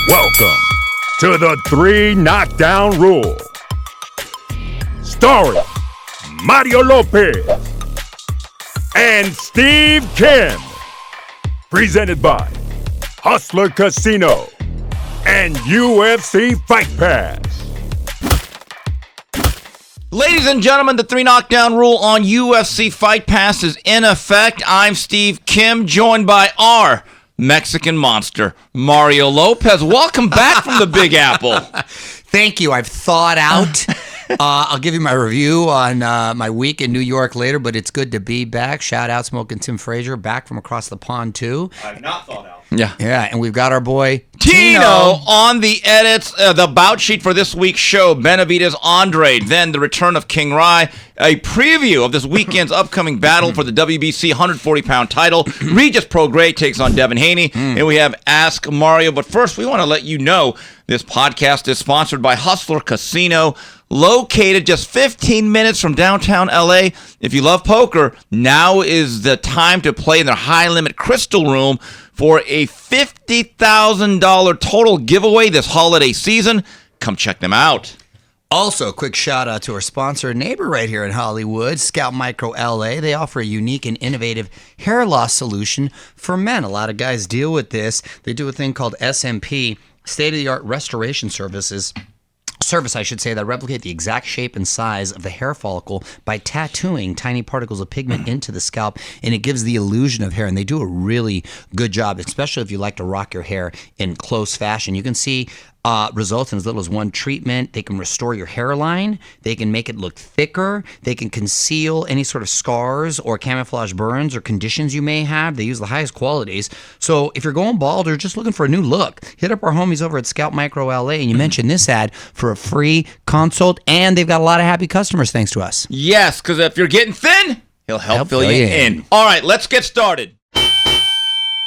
Welcome to the 3 Knockdown Rule. Starring Mario Lopez and Steve Kim. Presented by Hustler Casino and UFC Fight Pass. Ladies and gentlemen, the 3 Knockdown Rule on UFC Fight Pass is in effect. I'm Steve Kim, joined by our Mexican monster, Mario Lopez. Welcome back from the Big Apple. Thank you. I've thought out. I'll give you my review on my week in New York later, but it's good to be back. Shout out Smoking Tim Frazier, back from across the pond, too. I've not thought out. Yeah, and we've got our boy Tino on the edits, the bout sheet for this week's show, Benavidez Andrade, then the return of King Rai, a preview of this weekend's upcoming battle for the WBC 140-pound title. Regis Prograis takes on Devin Haney, and we have Ask Mario. But first, we want to let you know this podcast is sponsored by Hustler Casino, located just 15 minutes from downtown LA. If you love poker, now is the time to play in their high-limit Crystal Room for a $50,000 total giveaway this holiday season. Come check them out. Also, a quick shout out to our sponsor and neighbor right here in Hollywood, Scout Micro LA. They offer a unique and innovative hair loss solution for men. A lot of guys deal with this. They do a thing called SMP, state-of-the-art restoration service, that replicate the exact shape and size of the hair follicle by tattooing tiny particles of pigment into the scalp, and it gives the illusion of hair. And they do a really good job, especially if you like to rock your hair in close fashion. You can see results in as little as one treatment. They can restore your hairline. They can make it look thicker. They can conceal any sort of scars or camouflage burns or conditions you may have. They use the highest qualities. So if you're going bald or just looking for a new look, hit up our homies over at Scout Micro LA and you mention this ad for a free consult, and they've got a lot of happy customers thanks to us. Yes, because if you're getting thin, he'll help fill you in. All right, let's get started.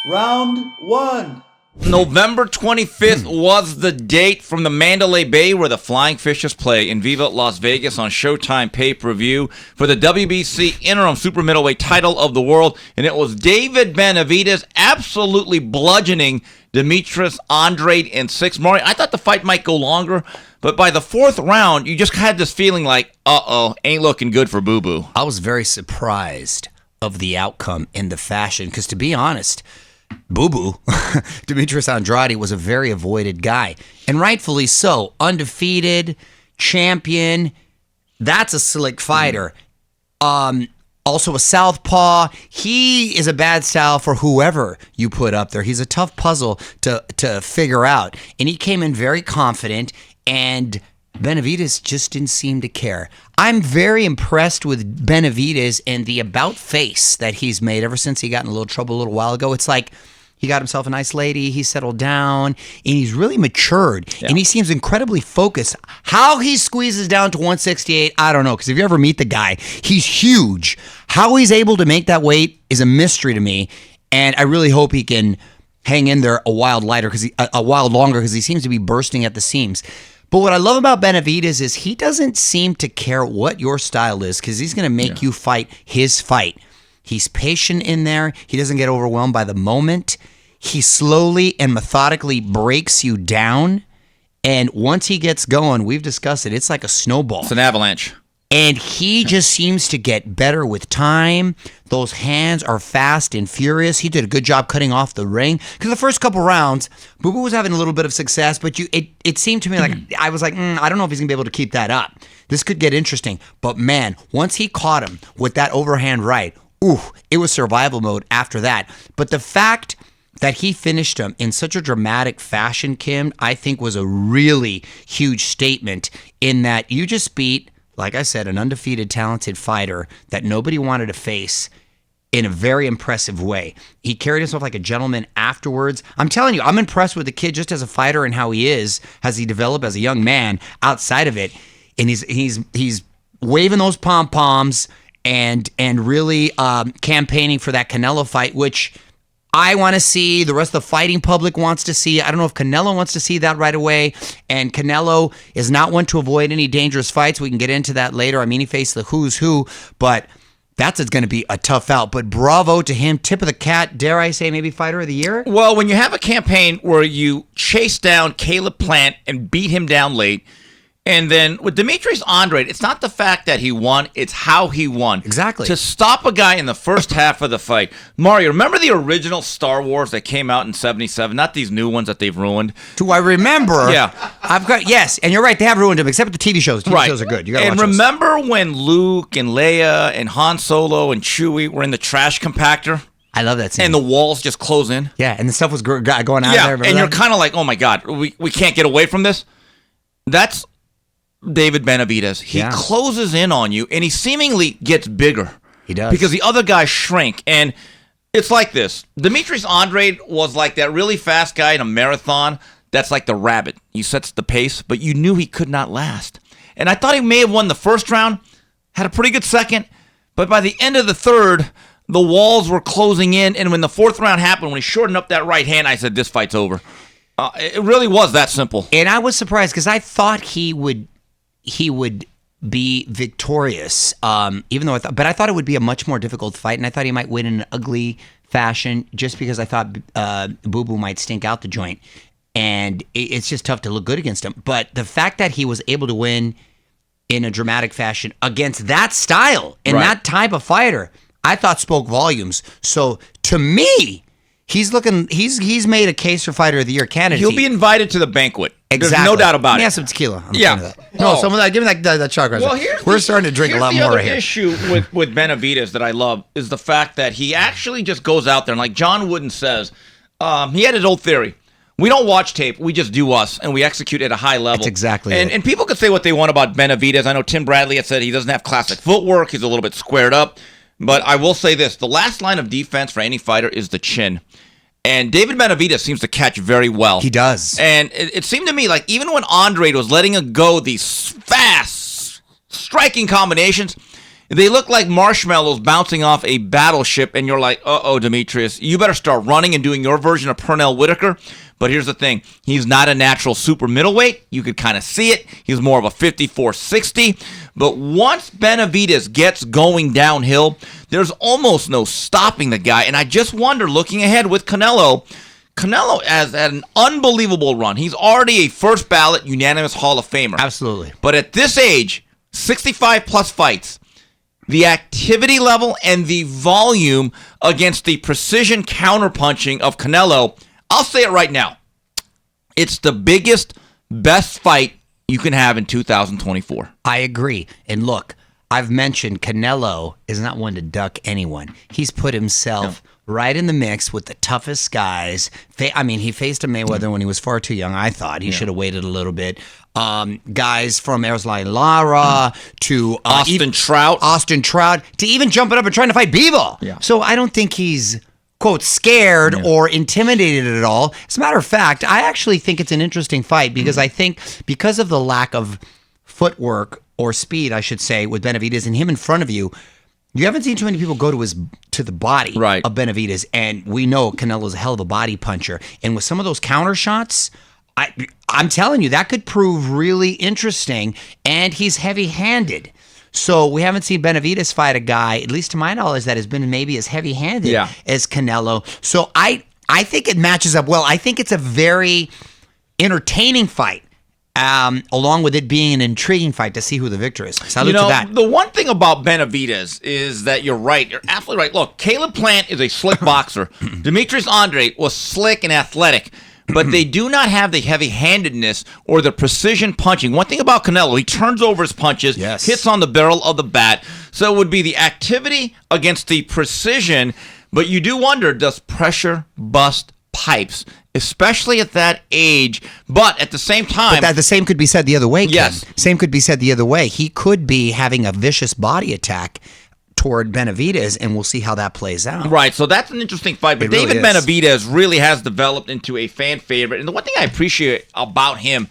Round 1. November 25th was the date from the Mandalay Bay where the Flying Fishes play in Viva Las Vegas on Showtime pay-per-view for the WBC interim super middleweight title of the world, and it was David Benavidez absolutely bludgeoning Demetrius Andrade in 6. Mario, I thought the fight might go longer, but by the 4th round, you just had this feeling like, ain't looking good for Boo Boo. I was very surprised of the outcome and the fashion, because to be honest, Boo Boo, Demetrius Andrade, was a very avoided guy, and rightfully so. Undefeated, champion, that's a slick fighter. Also a southpaw. He is a bad style for whoever you put up there. He's a tough puzzle to figure out, and he came in very confident, and Benavidez just didn't seem to care. I'm very impressed with Benavidez and the about face that he's made ever since he got in a little trouble a little while ago. It's like he got himself a nice lady, he settled down, and he's really matured, and he seems incredibly focused. How he squeezes down to 168, I don't know, because if you ever meet the guy, he's huge. How he's able to make that weight is a mystery to me, and I really hope he can hang in there a while longer, because he seems to be bursting at the seams. But what I love about Benavidez is he doesn't seem to care what your style is, because he's going to make you fight his fight. He's patient in there. He doesn't get overwhelmed by the moment. He slowly and methodically breaks you down. And once he gets going, we've discussed it, it's like a snowball. It's an avalanche. And he just seems to get better with time. Those hands are fast and furious. He did a good job cutting off the ring. Because the first couple rounds, Boo Boo was having a little bit of success, but it seemed to me like, I was like, I don't know if he's going to be able to keep that up. This could get interesting. But man, once he caught him with that overhand right, it was survival mode after that. But the fact that he finished him in such a dramatic fashion, Kim, I think was a really huge statement in that you just beat, like I said, an undefeated, talented fighter that nobody wanted to face in a very impressive way. He carried himself like a gentleman afterwards. I'm telling you, I'm impressed with the kid just as a fighter and how he is, as he developed as a young man outside of it. And he's waving those pom-poms and really campaigning for that Canelo fight, which I want to see, the rest of the fighting public wants to see. I don't know if Canelo wants to see that right away. And Canelo is not one to avoid any dangerous fights. We can get into that later. I mean, he faced the who's who, but That's going to be a tough out. But bravo to him. Tip of the cat, dare I say, maybe fighter of the year? Well, when you have a campaign where you chase down Caleb Plant and beat him down late, and then with Demetrius Andrade, it's not the fact that he won, it's how he won. Exactly. To stop a guy in the first half of the fight. Mario, remember the original Star Wars that came out in 77? Not these new ones that they've ruined. Do I remember? Yeah. Yes, and you're right, they have ruined them, except for the TV shows. TV shows are good. You gotta and watch those. remember when Luke and Leia and Han Solo and Chewie were in the trash compactor? I love that scene. And the walls just close in? yeah, and the stuff was going out there. Yeah, Remember and you're that? kind of like, oh my God, we can't get away from this. That's David Benavidez. He Yeah. closes in on you, and he seemingly gets bigger. He does. Because the other guys shrink. And it's like this. Demetrius Andrade was like that really fast guy in a marathon that's like the rabbit. He sets the pace, but you knew he could not last. And I thought he may have won the first round, had a pretty good second, but by the end of the third, the walls were closing in, and when the fourth round happened, when he shortened up that right hand, I said, this fight's over. It really was that simple. And I was surprised because I thought he would be victorious, even though I thought it would be a much more difficult fight, and I thought he might win in an ugly fashion just because I thought Boo Boo might stink out the joint, and it's just tough to look good against him. But the fact that he was able to win in a dramatic fashion against that style and Right. that type of fighter, I thought spoke volumes. So to me, he's made a case for fighter of the year candidate. He'll be invited to the banquet. Exactly. There's no doubt about Yeah, it. some tequila. I'm Yeah. fine with that. No, Oh. some of that. Give me that shot. Well, We're starting to drink a lot more right here. The issue with Benavidez that I love is the fact that he actually just goes out there and, like John Wooden says, he had his old theory. We don't watch tape. We just do us, and we execute at a high level. That's exactly and, it. And people could say what they want about Benavidez. I know Tim Bradley had said he doesn't have classic footwork. He's a little bit squared up. But I will say this. The last line of defense for any fighter is the chin. And David Benavidez seems to catch very well. He does. And it seemed to me like even when Andrade was letting it go, these fast, striking combinations, they look like marshmallows bouncing off a battleship, and you're like, uh-oh, Demetrius, you better start running and doing your version of Pernell Whitaker. But here's the thing. He's not a natural super middleweight. You could kind of see it. He's more of a 54-60. But once Benavidez gets going downhill, there's almost no stopping the guy. And I just wonder, looking ahead with Canelo has had an unbelievable run. He's already a first ballot unanimous Hall of Famer. Absolutely. But at this age, 65-plus fights, the activity level and the volume against the precision counterpunching of Canelo, I'll say it right now. It's the biggest, best fight you can have in 2024. I agree. And look, I've mentioned Canelo is not one to duck anyone. He's put himself right in the mix with the toughest guys. He faced a Mayweather when he was far too young. I thought he should have waited a little bit. Guys from Erislandy Lara to Austin Trout, to even jumping up and trying to fight Bivol. Yeah. So I don't think he's, quote, scared or intimidated at all. As a matter of fact, I actually think it's an interesting fight because I think because of the lack of footwork or speed, I should say, with Benavidez and him in front of you, you haven't seen too many people go to the body Right. of Benavidez, and we know Canelo's a hell of a body puncher. And with some of those counter shots, I'm telling you, that could prove really interesting, and he's heavy-handed. So we haven't seen Benavidez fight a guy, at least to my knowledge, that has been maybe as heavy-handed as Canelo. So I think it matches up well. I think it's a very entertaining fight, along with it being an intriguing fight to see who the victor is. Salute to that. The one thing about Benavidez is that you're right. You're absolutely right. Look, Caleb Plant is a slick boxer. Demetrius Andrade was slick and athletic, but they do not have the heavy-handedness or the precision punching. One thing about Canelo, he turns over his punches, hits on the barrel of the bat. So it would be the activity against the precision, but you do wonder, does pressure bust pipes, especially at that age? But at the same time... But the same could be said the other way, Ken. Yes. Same could be said the other way. He could be having a vicious body attack toward Benavidez, and we'll see how that plays out. Right, so that's an interesting fight. But It really David is. Benavidez really has developed into a fan favorite. And the one thing I appreciate about him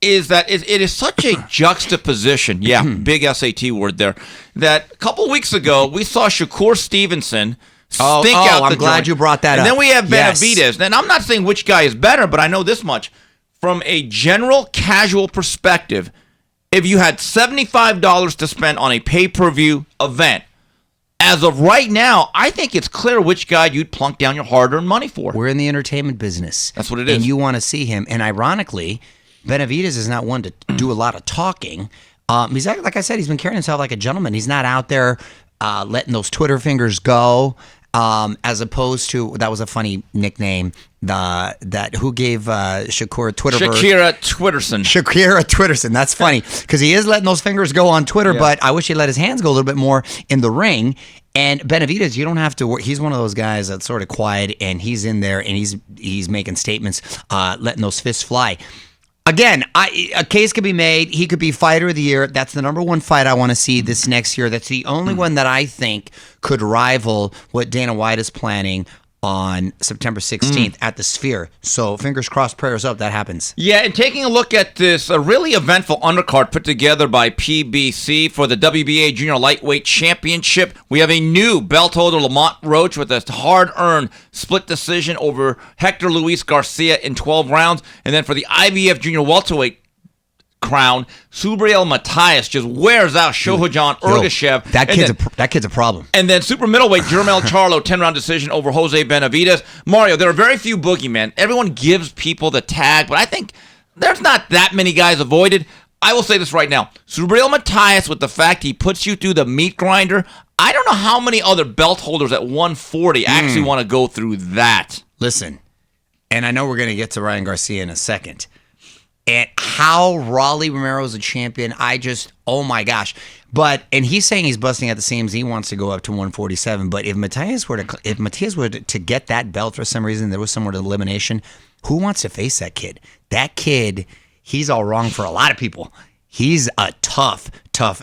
is that it is such a juxtaposition. Yeah, big SAT word there. That a couple weeks ago, we saw Shakur Stevenson stink out the I'm glad joint. you brought that and up. And then we have Yes. Benavidez. And I'm not saying which guy is better, but I know this much. From a general casual perspective, if you had $75 to spend on a pay-per-view event, as of right now, I think it's clear which guy you'd plunk down your hard-earned money for. We're in the entertainment business. That's what it is. And you want to see him. And ironically, Benavidez is not one to do a lot of talking. He's like I said, he's been carrying himself like a gentleman. He's not out there letting those Twitter fingers go. As opposed to, that was a funny nickname. Who gave Shakira Twitterson. Shakira Twitterson. That's funny because he is letting those fingers go on Twitter, but I wish he let his hands go a little bit more in the ring. And Benavidez, you don't have to worry. He's one of those guys that's sort of quiet, and he's in there and he's making statements, letting those fists fly. Again, a case could be made. He could be fighter of the year. That's the number one fight I want to see this next year. That's the only one that I think could rival what Dana White is planning on September 16th at the Sphere. So fingers crossed, prayers up, that happens. Yeah, and taking a look at this really eventful undercard put together by PBC for the WBA Junior Lightweight Championship, we have a new belt holder, Lamont Roach, with a hard-earned split decision over Hector Luis Garcia in 12 rounds. And then for the IBF Junior Welterweight crown, Subriel Matias just wears out Shohjan Ergashev. That kid's a problem. And then super middleweight Jermel Charlo, 10-round decision over Jose Benavidez. Mario, there are very few boogeymen. Everyone gives people the tag, but I think there's not that many guys avoided. I will say this right now. Subriel Matias, with the fact he puts you through the meat grinder, I don't know how many other belt holders at 140 actually want to go through that. Listen, and I know we're going to get to Ryan Garcia in a second. And how Rolly Romero is a champion, oh my gosh. And he's saying he's busting at the seams. He wants to go up to 147. But if Matias were to get that belt for some reason, there was some sort of elimination, who wants to face that kid? That kid, he's all wrong for a lot of people. He's a tough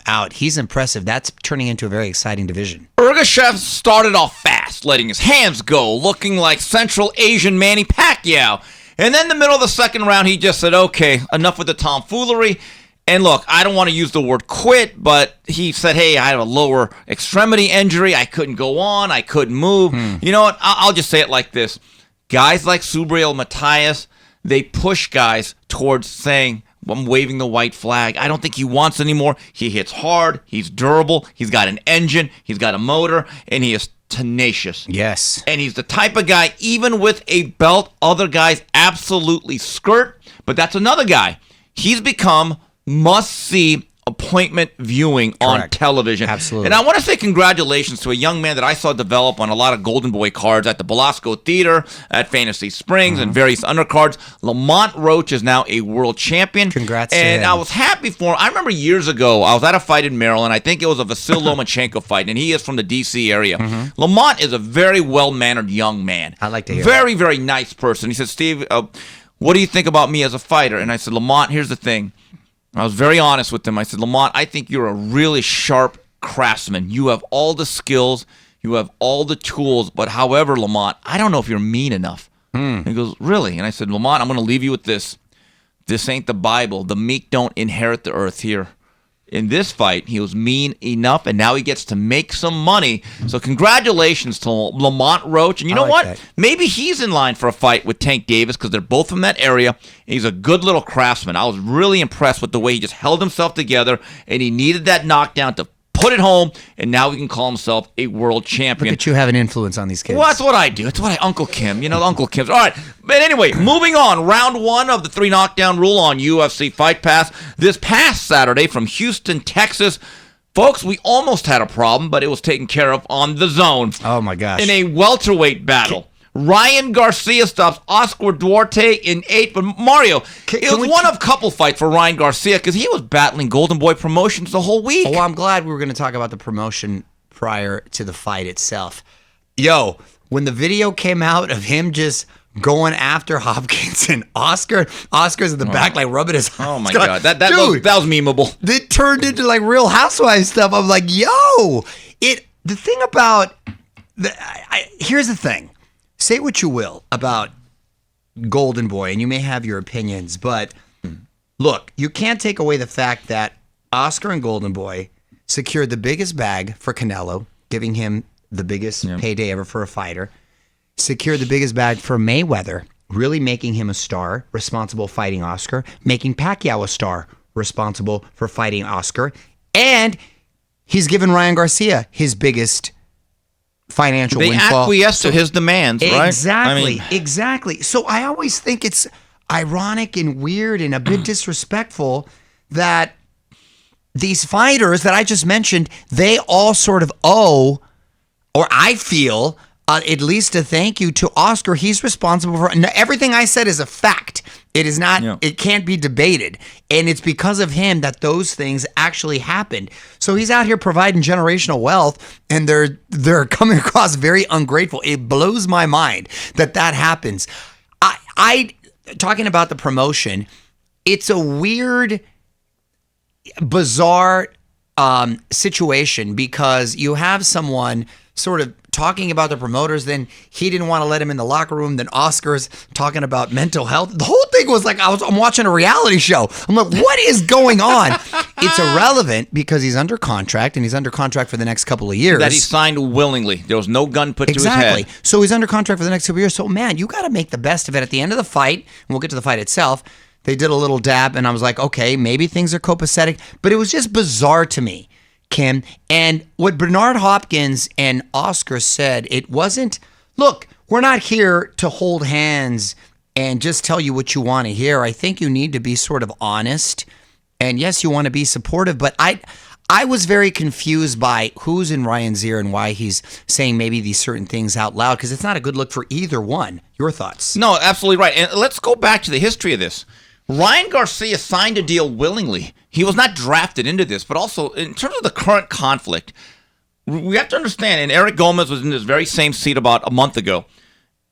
out. He's impressive. That's turning into a very exciting division. Ergashev started off fast, letting his hands go, looking like Central Asian Manny Pacquiao. And then in the middle of the second round, he just said, okay, enough with the tomfoolery. And look, I don't want to use the word quit, but he said, hey, I have a lower extremity injury. I couldn't go on. I couldn't move. You know what? I'll just say it like this. Guys like Subriel Matias, they push guys towards saying, I'm waving the white flag. I don't think he wants anymore. He hits hard. He's durable. He's got an engine. He's got a motor. And he is tenacious. Yes. And he's the type of guy, even with a belt, other guys absolutely skirt. But that's another guy. He's become must-see appointment viewing on television. Absolutely. And I want to say congratulations to a young man that I saw develop on a lot of Golden Boy cards at the Belasco Theater, at Fantasy Springs, and various undercards. Lamont Roach is now a world champion. Congrats to And him. I was happy for him. I remember years ago, I was at a fight in Maryland. I think it was a Vasil Lomachenko fight, and he is from the D.C. area. Lamont is a very well-mannered young man. I like to hear Very, very nice person. He said, Steve, what do you think about me as a fighter? And I said, Lamont, here's the thing. I was very honest with him. I said, Lamont, I think you're a really sharp craftsman. You have all the skills. You have all the tools. But however, Lamont, I don't know if you're mean enough. He goes, really? And I said, Lamont, I'm going to leave you with this. This ain't the Bible. The meek don't inherit the earth here. In this fight, he was mean enough, and now he gets to make some money. So congratulations to Lamont Roach. And you know what? That. Maybe he's in line for a fight with Tank Davis because they're both from that area. He's a good little craftsman. I was really impressed with the way he just held himself together, and he needed that knockdown to put it home, and now he can call himself a world champion. Look at you having influence on these kids. Well, that's what I do. That's what Uncle Kim, the Uncle Kim's. All right. But anyway, moving on. Round 1 of the 3 knockdown rule on UFC Fight Pass this past Saturday from Houston, Texas. Folks, we almost had a problem, but it was taken care of on the zone. Oh, my gosh. In a welterweight battle. Ryan Garcia stops Oscar Duarte in 8. But Mario, it was one of couple fights for Ryan Garcia because he was battling Golden Boy Promotions the whole week. Oh, well, I'm glad we were going to talk about the promotion prior to the fight itself. Yo, when the video came out of him just going after Hopkins and Oscar's in the back, like rubbing his eyes. Oh, my God. That was memeable. It turned into like Real Housewives stuff. I'm like, yo, the thing about, here's the thing. Say what you will about Golden Boy, and you may have your opinions, but look, you can't take away the fact that Oscar and Golden Boy secured the biggest bag for Canelo, giving him the biggest payday ever for a fighter, secured the biggest bag for Mayweather, really making him a star, responsible fighting Oscar, making Pacquiao a star, responsible for fighting Oscar, and he's given Ryan Garcia his biggest financial They windfall. acquiesced to his demands, right? Exactly, exactly. So I always think it's ironic and weird and a bit disrespectful that these fighters that I just mentioned, they all sort of owe, or I feel, at least a thank you to Oscar. He's responsible for everything I said is a fact. It is not. Yeah. It can't be debated, and it's because of him that those things actually happened. So he's out here providing generational wealth, and they're coming across very ungrateful. It blows my mind that happens. I talking about the promotion. It's a weird, bizarre situation because you have someone sort of talking about the promoters, then he didn't want to let him in the locker room, then Oscar's talking about mental health. The whole thing was like I'm watching a reality show. I'm like, what is going on? It's irrelevant because he's under contract, and he's under contract for the next couple of years. That he signed willingly. There was no gun put to his head. So he's under contract for the next couple of years. So man, you got to make the best of it. At the end of the fight, and we'll get to the fight itself, they did a little dab, and I was like, okay, maybe things are copacetic, but it was just bizarre to me, Kim. And what Bernard Hopkins and Oscar said, it wasn't, look, we're not here to hold hands and just tell you what you want to hear. I think you need to be sort of honest. And yes, you want to be supportive, but I was very confused by who's in Ryan's ear and why he's saying maybe these certain things out loud, because it's not a good look for either one. Your thoughts? No, absolutely right. And let's go back to the history of this. Ryan Garcia signed a deal willingly. He was not drafted into this, but also in terms of the current conflict, we have to understand, and Eric Gomez was in this very same seat about a month ago,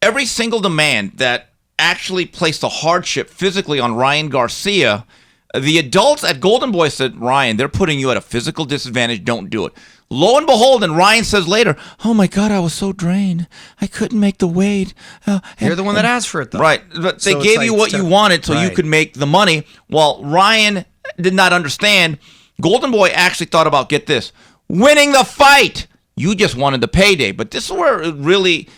every single demand that actually placed a hardship physically on Ryan Garcia, the adults at Golden Boy said, Ryan, they're putting you at a physical disadvantage. Don't do it. Lo and behold, and Ryan says later, oh my God, I was so drained. I couldn't make the weight. You're the one that asked for it, though. Right. But they So it's gave like you what you wanted so you right. could make the money. Well, Ryan did not understand. Golden Boy actually thought about, get this, winning the fight. You just wanted the payday. But this is where it really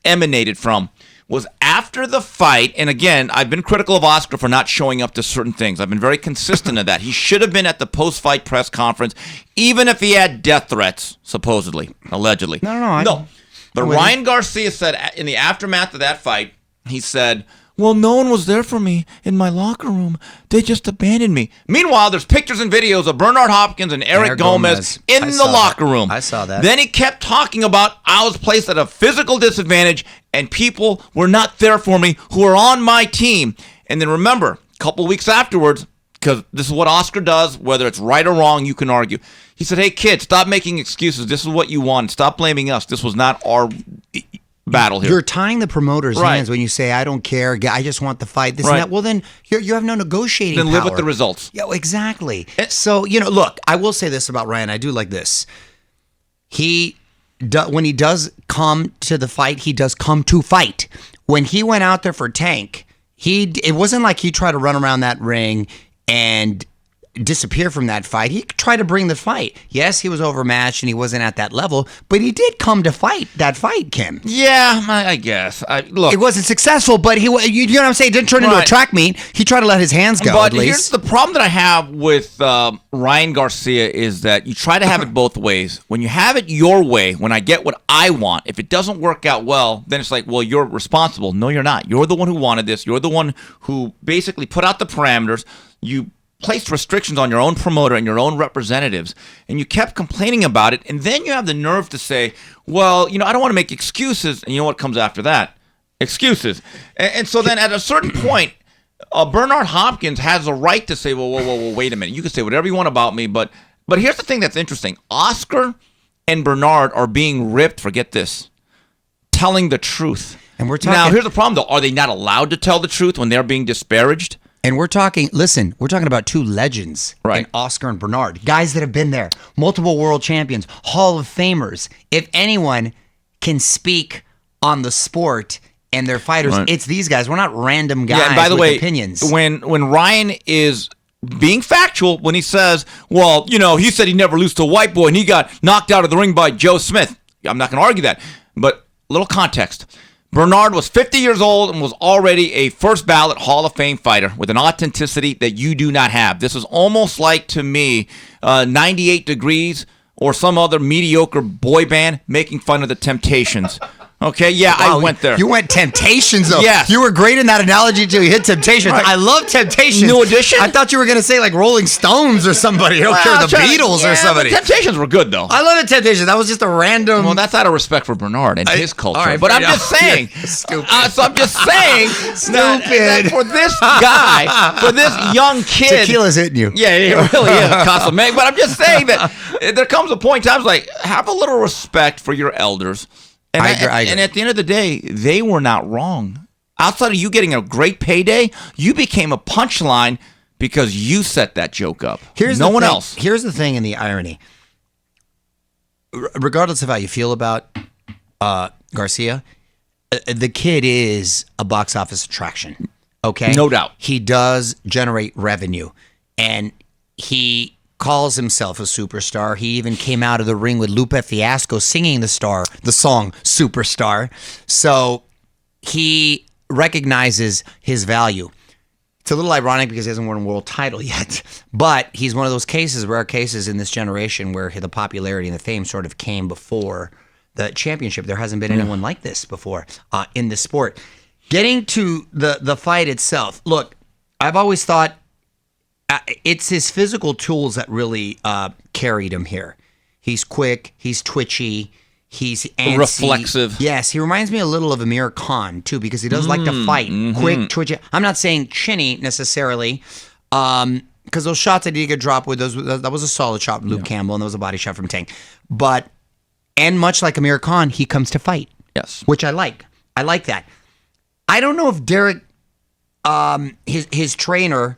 emanated from. Was after the fight, and again, I've been critical of Oscar for not showing up to certain things. I've been very consistent in that. He should have been at the post-fight press conference, even if he had death threats, supposedly, allegedly. No. But Ryan Garcia said in the aftermath of that fight, he said, well, no one was there for me in my locker room. They just abandoned me. Meanwhile, there's pictures and videos of Bernard Hopkins and Eric Gomez in the locker room. I saw that. Then he kept talking about I was placed at a physical disadvantage and people were not there for me who are on my team. And then remember, a couple weeks afterwards, because this is what Oscar does, whether it's right or wrong, you can argue. He said, hey, kid, stop making excuses. This is what you want. Stop blaming us. This was not our battle here. You're tying the promoter's Right. hands when you say, I don't care, I just want the fight, this and Right. that. Well, then you have no negotiating Then live with power. the results. Yeah, exactly. So, look, I will say this about Ryan. I do like this. When he does come to the fight, he does come to fight. When he went out there for Tank, it wasn't like he tried to run around that ring and disappear from that fight. He tried to bring the fight. Yes, he was overmatched and he wasn't at that level, but he did come to fight that fight, Kim. Yeah, I guess. Look, It wasn't successful, but you know what I'm saying? It didn't turn into a Right. track meet. He tried to let his hands go, but at here's least. the problem that I have with Ryan Garcia is that you try to have it both ways. When you have it your way, when I get what I want, if it doesn't work out well, then it's like, well, you're responsible. No, you're not. You're the one who wanted this. You're the one who basically put out the parameters. You placed restrictions on your own promoter and your own representatives, and you kept complaining about it, and then you have the nerve to say, well, I don't want to make excuses, and you know what comes after that? Excuses. And so then at a certain point, Bernard Hopkins has a right to say, well, wait a minute. You can say whatever you want about me, but here's the thing that's interesting. Oscar and Bernard are being ripped, forget this, telling the truth. And we're talking- Now, here's the problem, though. Are they not allowed to tell the truth when they're being disparaged? And we're talking about two legends, Right. in Oscar and Bernard, guys that have been there, multiple world champions, Hall of Famers. If anyone can speak on the sport and their fighters, Right. it's these guys. We're not random guys and by the with way, opinions. When Ryan is being factual, when he says, well, he said he never lose to a white boy and he got knocked out of the ring by Joe Smith. I'm not going to argue that, but little context. Bernard was 50 years old and was already a first ballot Hall of Fame fighter with an authenticity that you do not have. This is almost like, to me, 98 Degrees or some other mediocre boy band making fun of the Temptations. Okay, yeah, I went there. You went Temptations, though. Yes. You were great in that analogy until you hit Temptations. Right. I love Temptations. New Edition? I thought you were going to say like Rolling Stones or somebody. I don't care, the Beatles or somebody. The Temptations were good, though. I love the Temptations. That was just a random... Well, that's out of respect for Bernard and his culture. all right, but I'm fair just enough. saying. Stupid. So I'm just saying. that Stupid. for this guy, for this young kid. Tequila's hitting you. Yeah, it really is. Casa Meg. But I'm just saying that there comes a point in time, like, have a little respect for your elders. And, I agree. And at the end of the day, they were not wrong. Outside of you getting a great payday, you became a punchline because you set that joke up. No one else. Here's the thing and the irony. Regardless of how you feel about Garcia, the kid is a box office attraction. Okay? No doubt. He does generate revenue. And he calls himself a superstar. He even came out of the ring with Lupe Fiasco singing the song Superstar. So he recognizes his value. It's a little ironic because he hasn't won a world title yet, but he's one of those rare cases in this generation where the popularity and the fame sort of came before the championship. There hasn't been anyone like this before in the sport. Getting to the fight itself, look, I've always thought it's his physical tools that really carried him here. He's quick. He's twitchy. He's antsy. Reflexive. Yes, he reminds me a little of Amir Khan, too, because he does like to fight. Quick, twitchy. I'm not saying chinny necessarily, because those shots that he get dropped with, that was a solid shot from Luke Campbell, and that was a body shot from Tank. And much like Amir Khan, he comes to fight. Yes. Which I like. I like that. I don't know if Derek, his trainer...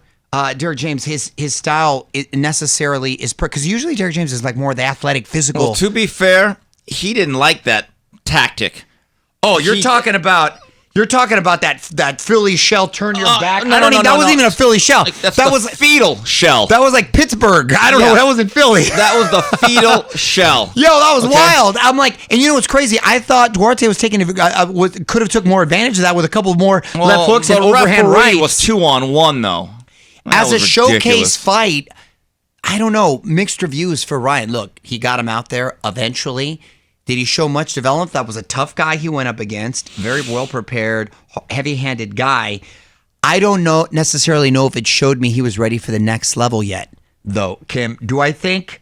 Derek James, his style necessarily is because usually Derek James is like more the athletic, physical. Well, to be fair, he didn't like that tactic. Oh, you're talking about that Philly shell, turn your back. No, that wasn't even a Philly shell. That was fetal shell. That was like Pittsburgh. I don't know. That was in Philly. That was the fetal shell. Yo, that was wild. I'm like, and you know what's crazy? I thought Duarte was taking could have took more advantage of that with a couple more left hooks and overhand rights. It was 2-on-1 though. As a showcase fight, I don't know. Mixed reviews for Ryan. Look, he got him out there eventually. Did he show much development? That was a tough guy he went up against. Very well prepared, heavy-handed guy. I don't necessarily know if it showed me he was ready for the next level yet, though. Kim, do I think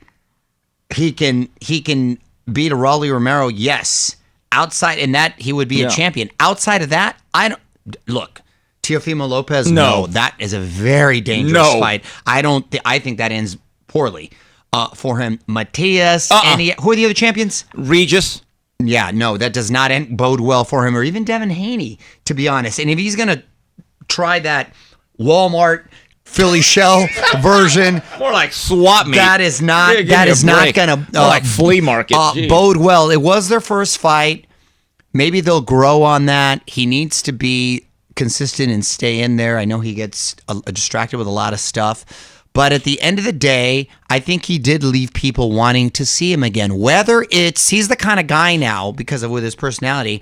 he can beat a Raleigh Romero? Yes. Outside in that, he would be a champion. Outside of that, I don't look. Teofimo Lopez, no, that is a very dangerous fight. I think that ends poorly for him. Matias, who are the other champions? Regis. Yeah, no, that does not bode well for him, or even Devin Haney, to be honest. And if he's gonna try that Walmart Philly shell version, more like swap meet. That is not gonna more like flea market. Bode well. It was their first fight. Maybe they'll grow on that. He needs to be consistent and stay in there. I know he gets distracted with a lot of stuff, but at the end of the day, I think he did leave people wanting to see him again. Whether he's the kind of guy now because with his personality,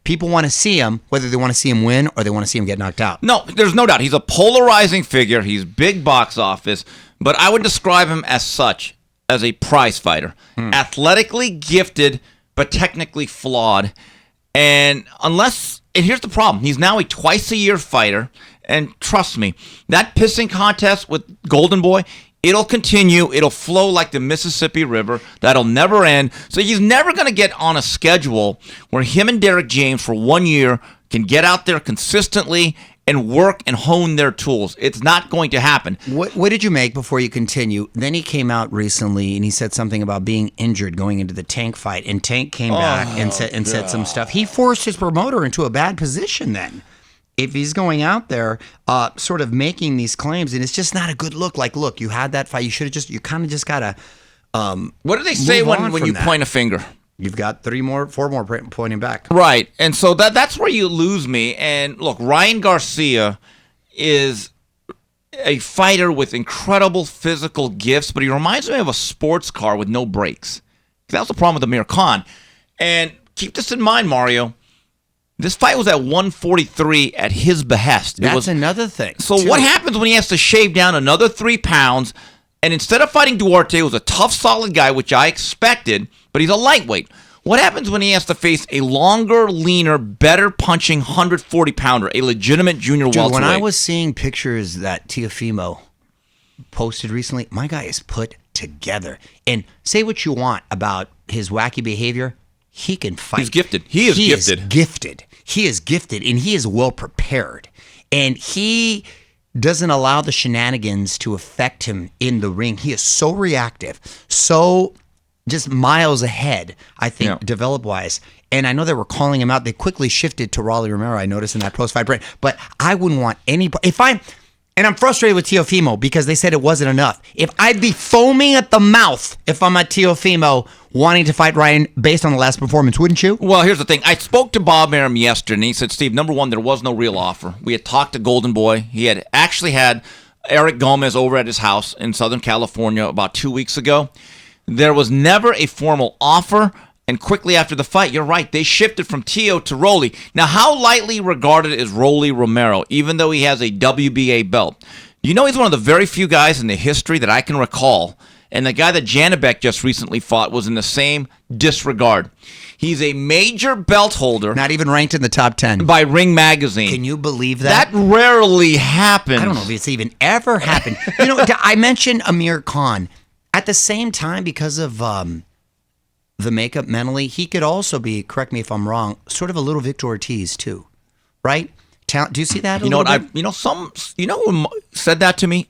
people want to see him, whether they want to see him win or they want to see him get knocked out. No, there's no doubt. He's a polarizing figure. He's big box office, but I would describe him as such, as a prize fighter. Athletically gifted, but technically flawed. And here's the problem. He's now a twice-a-year fighter, and trust me, that pissing contest with Golden Boy, it'll continue. It'll flow like the Mississippi River. That'll never end. So he's never going to get on a schedule where him and Derek James for 1 year can get out there consistently and work and hone their tools. It's not going to happen. What did you make before you continue? Then he came out recently and he said something about being injured going into the Tank fight, and Tank came back and said some stuff. He forced his promoter into a bad position then. If he's going out there sort of making these claims, and it's just not a good look. Like, look, you had that fight. You kind of just got to what do they say when you point a finger? You've got 4 more pointing back. Right. And so that's where you lose me. And look, Ryan Garcia is a fighter with incredible physical gifts, but he reminds me of a sports car with no brakes. That was the problem with Amir Khan. And keep this in mind, Mario. This fight was at 143 at his behest. That's another thing. So what happens when he has to shave down another 3 pounds And instead of fighting Duarte, who's a tough, solid guy, which I expected, but he's a lightweight. What happens when he has to face a longer, leaner, better punching 140-pounder, a legitimate junior welterweight? When I was seeing pictures that Teofimo posted recently, my guy is put together. And say what you want about his wacky behavior, he can fight. He's gifted. He is gifted. He is gifted, and he is well prepared. And he doesn't allow the shenanigans to affect him in the ring. He is so reactive, so just miles ahead, I think, develop-wise. And I know they were calling him out. They quickly shifted to Rolly Romero, I noticed in that post-fight break. But I wouldn't want anybody. And I'm frustrated with Teofimo because they said it wasn't enough. If I'd be foaming at the mouth if I'm at Teofimo wanting to fight Ryan based on the last performance, wouldn't you? Well, here's the thing. I spoke to Bob Arum yesterday, and he said, Steve, number one, there was no real offer. We had talked to Golden Boy. He had actually had Eric Gomez over at his house in Southern California about 2 weeks ago. There was never a formal offer, and quickly after the fight, you're right, they shifted from Teo to Rolly. Now, how lightly regarded is Rolly Romero, even though he has a WBA belt? You know, he's one of the very few guys in the history that I can recall, and the guy that Janibek just recently fought was in the same disregard. He's a major belt holder. Not even ranked in the top 10. By Ring Magazine. Can you believe that? That rarely happens. I don't know if it's even ever happened. You know, I mentioned Amir Khan. At the same time, because of the makeup mentally, he could also be, correct me if I'm wrong, sort of a little Victor Ortiz too, right? Do you see that? You know what? Who said that to me?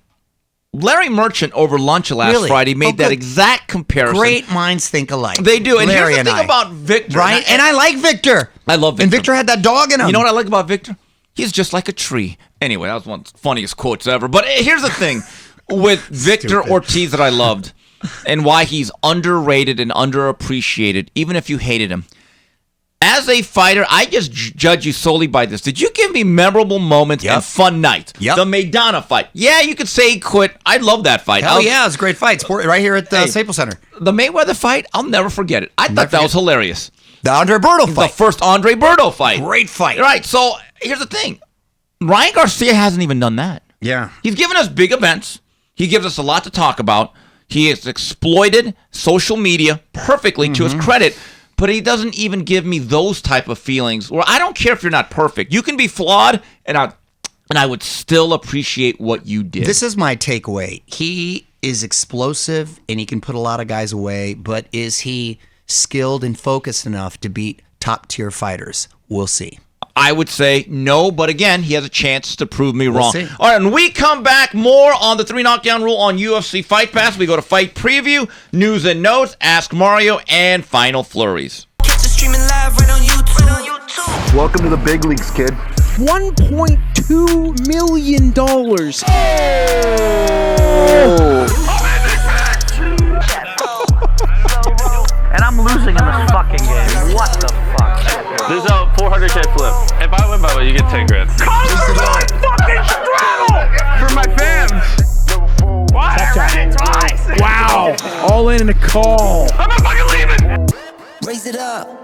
Larry Merchant over lunch last Friday made that exact comparison. Great minds think alike. They do. And Larry here's the thing about Victor. Right? And I like Victor. I love Victor. And Victor had that dog in him. You know what I like about Victor? He's just like a tree. Anyway, that was one of the funniest quotes ever. But here's the thing with Victor Ortiz that I loved and why he's underrated and underappreciated, even if you hated him. As a fighter, I just judge you solely by this. Did you give me memorable moments and fun nights? Yep. The Maidana fight. Yeah, you could say he quit. I love that fight. Hell yeah, it was a great fight. Sport right here at the Staples Center. The Mayweather fight, I'll never forget it. I thought that was hilarious. The Andre Berto fight. The first Andre Berto fight. Great fight. Right, so here's the thing. Ryan Garcia hasn't even done that. Yeah. He's given us big events. He gives us a lot to talk about. He has exploited social media perfectly to his credit, but he doesn't even give me those type of feelings where I don't care if you're not perfect. You can be flawed, and I would still appreciate what you did. This is my takeaway. He is explosive, and he can put a lot of guys away, but is he skilled and focused enough to beat top-tier fighters? We'll see. I would say no, but again, he has a chance to prove me wrong. See. All right, and we come back more on the 3 knockdown rule on UFC Fight Pass. We go to Fight Preview, News and Notes, Ask Mario, and Final Flurries. Catch it streaming live right on YouTube. Welcome to the big leagues, kid. $1.2 million. And I'm losing in this fucking game. What the fuck? There's a 400K flip. If I win by way, you get 10 grand. Fucking straddle! For my fans! What? I read it twice! Wow. All in a call. I'm not fucking leaving! Raise it up.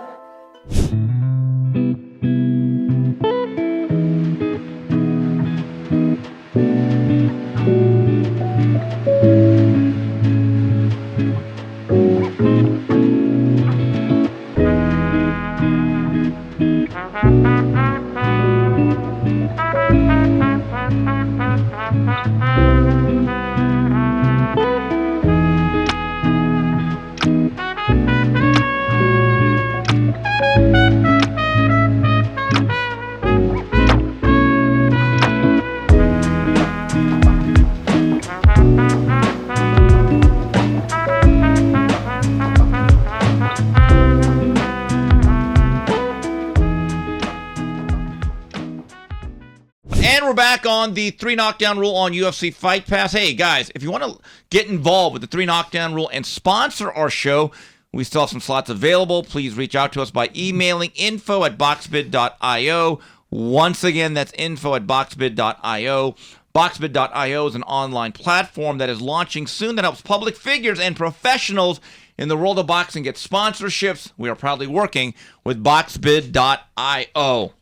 And we're back on the 3 knockdown rule on UFC Fight Pass. Hey, guys, if you want to get involved with the 3 knockdown rule and sponsor our show, we still have some slots available. Please reach out to us by emailing info@boxbid.io. Once again, that's info@boxbid.io. Boxbid.io is an online platform that is launching soon that helps public figures and professionals in the world of boxing get sponsorships. We are proudly working with Boxbid.io.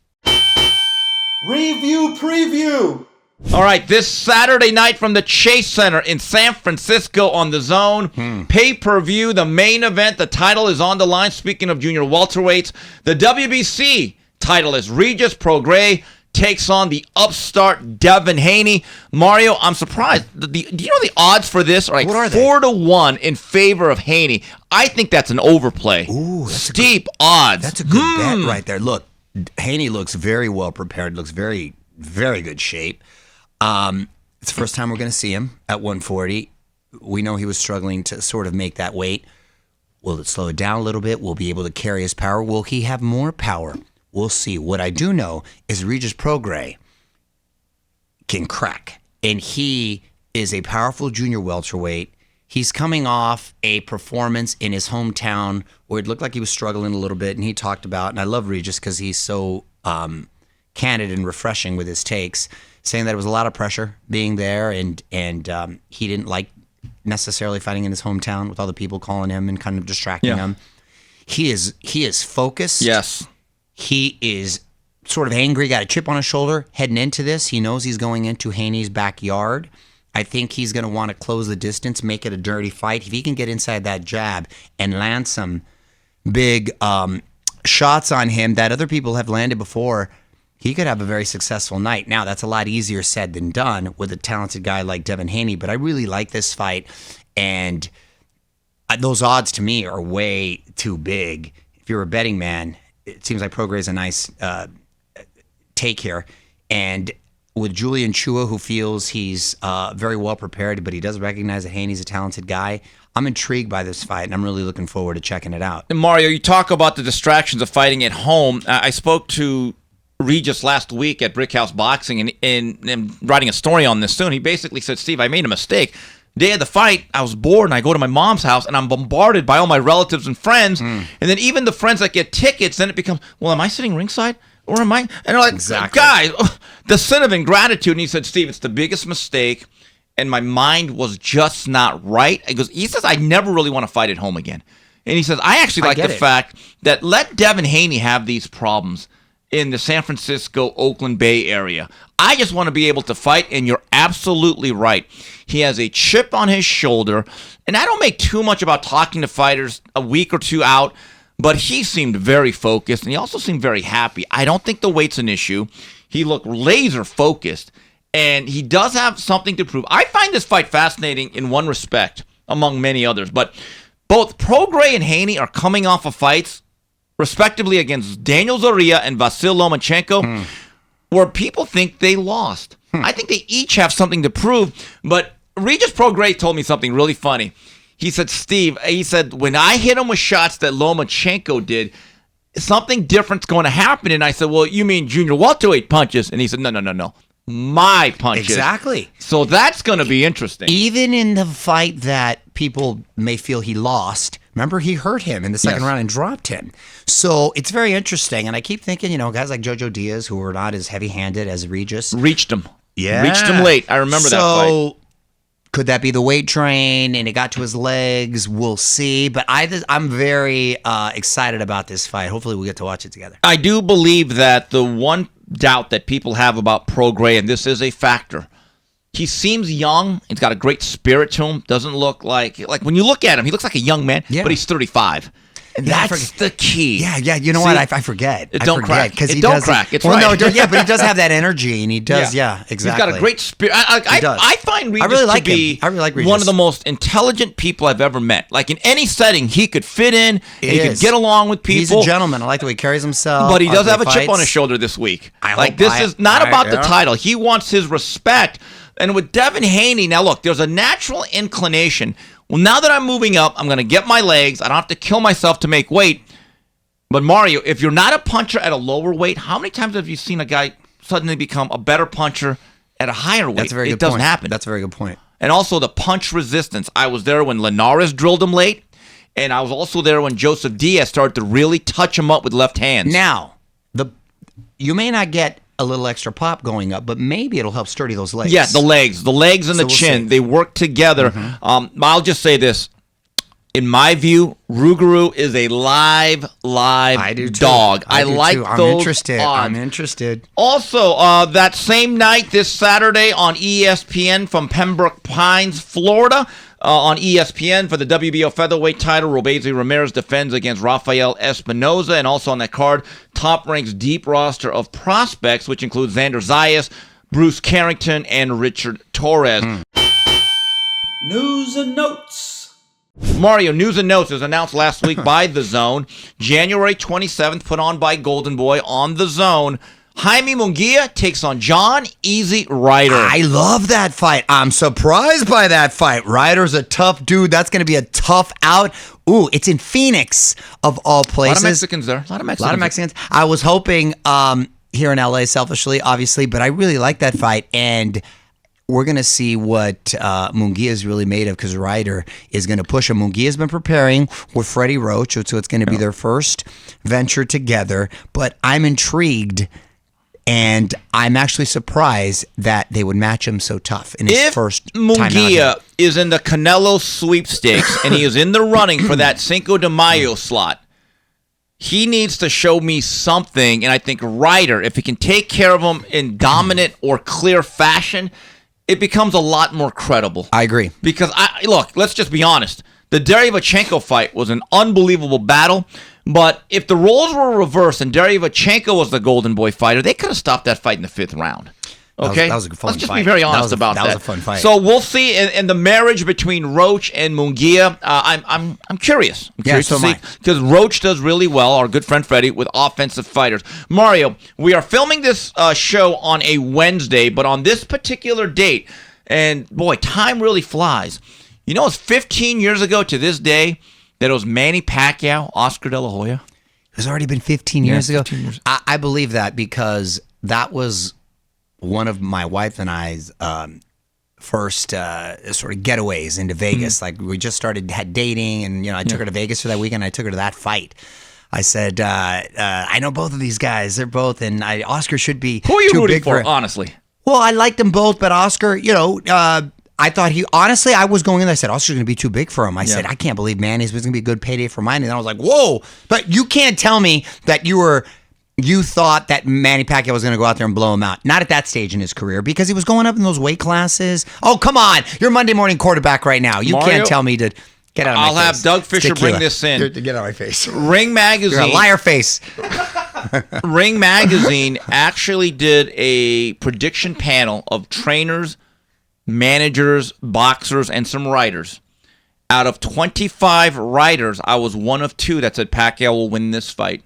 Review Preview. All right, this Saturday night from the Chase Center in San Francisco on the Zone. Pay-per-view, the main event. The title is on the line. Speaking of junior welterweights, the WBC title is Regis Prograis takes on the upstart Devin Haney. Mario, I'm surprised. Do you know the odds for this are like What are they? 4-1 in favor of Haney? I think that's an overplay. Ooh, that's steep odds. That's a good bet right there. Look, Haney looks very well prepared. Looks very, very good shape. It's the first time we're going to see him at 140. We know he was struggling to sort of make that weight. Will it slow it down a little bit? Will he be able to carry his power? Will he have more power? We'll see. What I do know is Regis Prograis can crack, and he is a powerful junior welterweight. He's coming off a performance in his hometown where it looked like he was struggling a little bit, and he talked about, and I love Regis because he's so candid and refreshing with his takes, saying that it was a lot of pressure being there, and he didn't like necessarily fighting in his hometown with all the people calling him and kind of distracting him. He is focused. Yes. He is sort of angry, got a chip on his shoulder heading into this. He knows he's going into Haney's backyard. I think he's going to want to close the distance, make it a dirty fight. If he can get inside that jab and land some big shots on him that other people have landed before, he could have a very successful night. Now, that's a lot easier said than done with a talented guy like Devin Haney, but I really like this fight, and those odds to me are way too big. If you're a betting man, it seems like Prograis is a nice take here. And with Julian Chua, who feels he's very well prepared, but he does recognize that Haney's a talented guy, I'm intrigued by this fight, and I'm really looking forward to checking it out. And Mario, you talk about the distractions of fighting at home. I spoke to Regis last week at Brickhouse Boxing and writing a story on this soon. He basically said, Steve, I made a mistake. Day of the fight, I was bored, and I go to my mom's house, and I'm bombarded by all my relatives and friends. And then even the friends that get tickets, then it becomes, well, am I sitting ringside? Or am I? And they're like, Exactly. guys, the sin of ingratitude. And he said, Steve, it's the biggest mistake, and my mind was just not right. He says, I never really want to fight at home again. And he says, I actually like the fact that let Devin Haney have these problems in the San Francisco, Oakland Bay area. I just want to be able to fight, and you're absolutely right. He has a chip on his shoulder, and I don't make too much about talking to fighters a week or two out, but he seemed very focused, and he also seemed very happy. I don't think the weight's an issue. He looked laser focused, and he does have something to prove. I find this fight fascinating in one respect, among many others, but both Prograis and Haney are coming off of fights respectively against Daniel Zorrilla and Vasyl Lomachenko, where people think they lost. I think they each have something to prove, but Regis Prograis told me something really funny. He said, Steve, when I hit him with shots that Lomachenko did, something different's going to happen. And I said, well, you mean junior welterweight punches? And he said, no. My punches. Exactly. So that's going to be interesting. Even in the fight that people may feel he lost, remember he hurt him in the second round and dropped him. So it's very interesting. And I keep thinking, guys like Jojo Diaz, who are not as heavy-handed as Regis. Reached him. Yeah. Reached him late. I remember that fight. So could that be the weight train and it got to his legs? We'll see. But I'm very excited about this fight. Hopefully we'll get to watch it together. I do believe that the one doubt that people have about Prograis, and this is a factor, he seems young. He's got a great spirit to him. Doesn't look like when you look at him, he looks like a young man, but he's 35. And that's the key. Yeah. You know what? I forget. It don't crack. Because it don't crack. It's well, right. No, but he does have that energy, and he does. Yeah, exactly. He's got a great spirit. I find Regis really like to be him. I really like Regis. one of the most intelligent people I've ever met. Like in any setting, he could fit in. He could get along with people. He's a gentleman. I like the way he carries himself. But he does have a chip on his shoulder this week. This is not about the title. He wants his respect. And with Devin Haney, now look, there's a natural inclination. Well, now that I'm moving up, I'm going to get my legs. I don't have to kill myself to make weight. But Mario, if you're not a puncher at a lower weight, how many times have you seen a guy suddenly become a better puncher at a higher weight? That's a very good point. It doesn't happen. That's a very good point. And also the punch resistance. I was there when Linares drilled him late, and I was also there when Joseph Diaz started to really touch him up with left hands. Now, you may not get a little extra pop going up, but maybe it'll help sturdy those legs. Yeah, the legs and the chin, they work together. I'll just say this. In my view, Rougarou is a live I do too. dog. I do like too. I'm those interested. odds. I'm interested. Also, that same night, this Saturday on ESPN from Pembroke Pines, Florida, on ESPN for the WBO featherweight title, Robeisy Ramirez defends against Rafael Espinoza. And also on that card, Top Rank's deep roster of prospects, which includes Xander Zayas, Bruce Carrington, and Richard Torres. News and notes. Mario, news and notes was announced last week by The Zone. January 27th, put on by Golden Boy on The Zone. Jaime Munguia takes on John Easy Ryder. I love that fight. I'm surprised by that fight. Ryder's a tough dude. That's going to be a tough out. Ooh, it's in Phoenix, of all places. A lot of Mexicans there. A lot of Mexicans. I was hoping here in LA, selfishly, obviously, but I really like that fight. And we're going to see what Munguia is really made of, because Ryder is going to push him. Munguia's been preparing with Freddie Roach, so it's going to be their first venture together. But I'm intrigued, and I'm actually surprised that they would match him so tough in his first time out here. Munguia is in the Canelo sweepstakes and he is in the running for that Cinco de Mayo slot, he needs to show me something. And I think Ryder, if he can take care of him in dominant or clear fashion, it becomes a lot more credible. I agree. Because, look, let's just be honest. The Derevyanchenko fight was an unbelievable battle, but if the roles were reversed and Derevyanchenko was the Golden Boy fighter, they could have stopped that fight in the 5th round. Okay? That was a fun fight. Let's just be very honest about that. That was a fun fight. So we'll see. And the marriage between Roach and Munguia, I'm curious. I'm curious so to see, because Roach does really well, our good friend Freddie, with offensive fighters. Mario, we are filming this show on a Wednesday, but on this particular date, and boy, time really flies. You know, it's 15 years ago to this day that it was Manny Pacquiao, Oscar De La Hoya. It's already been 15 years ago. 15 years. I believe that, because that was one of my wife and I's first sort of getaways into Vegas. Like, we just had dating, and I took her to Vegas for that weekend. I took her to that fight. I said, I know both of these guys. They're both, and Oscar should be Who are you too rooting big for, honestly? Well, I liked them both, but Oscar, I thought honestly, I was going in there, I said, Oscar's going to be too big for him. I said, I can't believe Manny's was going to be a good payday for mine. And I was like, whoa. But you can't tell me that you thought that Manny Pacquiao was going to go out there and blow him out. Not at that stage in his career, because he was going up in those weight classes. Oh, come on. You're Monday morning quarterback right now. You Mario, can't tell me to get out of my face. I'll have Doug Fisher bring this in. Get out of my face. Ring Magazine. You're a liar face. Ring Magazine actually did a prediction panel of trainers, managers, boxers, and some writers. Out of 25 writers, I was one of 2 that said Pacquiao will win this fight.